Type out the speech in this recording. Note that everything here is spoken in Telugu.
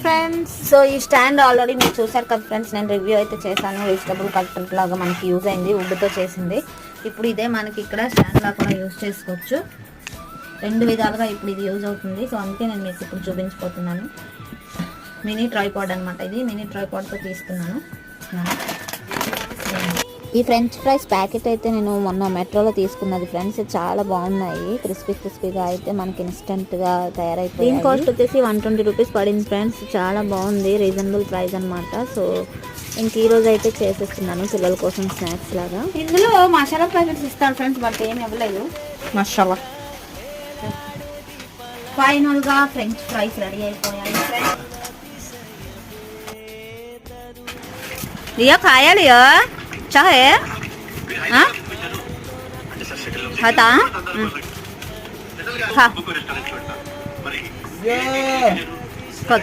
ఫ్రెండ్స్, సో ఈ స్టాండ్ ఆల్రెడీ మీరు చూసారు కదా ఫ్రెండ్స్. నేను రివ్యూ అయితే చేశాను. వెజిటబుల్ కట్టర్ లాగా మనకి యూజ్ అయింది, వుడ్తో చేసింది. ఇప్పుడు ఇదే మనకి ఇక్కడ స్టాండ్ లాగా కూడా యూజ్ చేసుకోవచ్చు. రెండు విధాలుగా ఇప్పుడు ఇది యూజ్ అవుతుంది. సో అందుకే నేను మీకు ఇప్పుడు చూపించిపోతున్నాను. మినీ ట్రైపాడ్ అనమాట. ఇది మినీ ట్రైపాడ్తో తీసుకున్నాను. ఈ ఫ్రెంచ్ ఫ్రైస్ ప్యాకెట్ అయితే నేను మొన్న మెట్రోలో తీసుకున్నది ఫ్రెండ్స్. చాలా బాగున్నాయి, క్రిస్పీగా అయితే మనకి ఇన్స్టెంట్గా తయారైపోయింది. దీని కాస్ట్ వచ్చేసి 120 రూపీస్ పడింది ఫ్రెండ్స్. చాలా బాగుంది, రీజనబుల్ ప్రైస్ అనమాట. సో ఇంక ఈ రోజు అయితే చేసేస్తున్నాను పిల్లల కోసం స్నాక్స్ లాగా. ఇందులో మసాలా ప్యాకెట్స్ ఇస్తాను ఫ్రెండ్స్, బట్ ఏమి ఇవ్వలేదు మసాలా. ఫైనల్గా ఫ్రెంచ్ ఫ్రైస్ రెడీ అయిపోయాయి ఫ్రెండ్స్. लिया खाया लिया चाहे हाँ खाता हाँ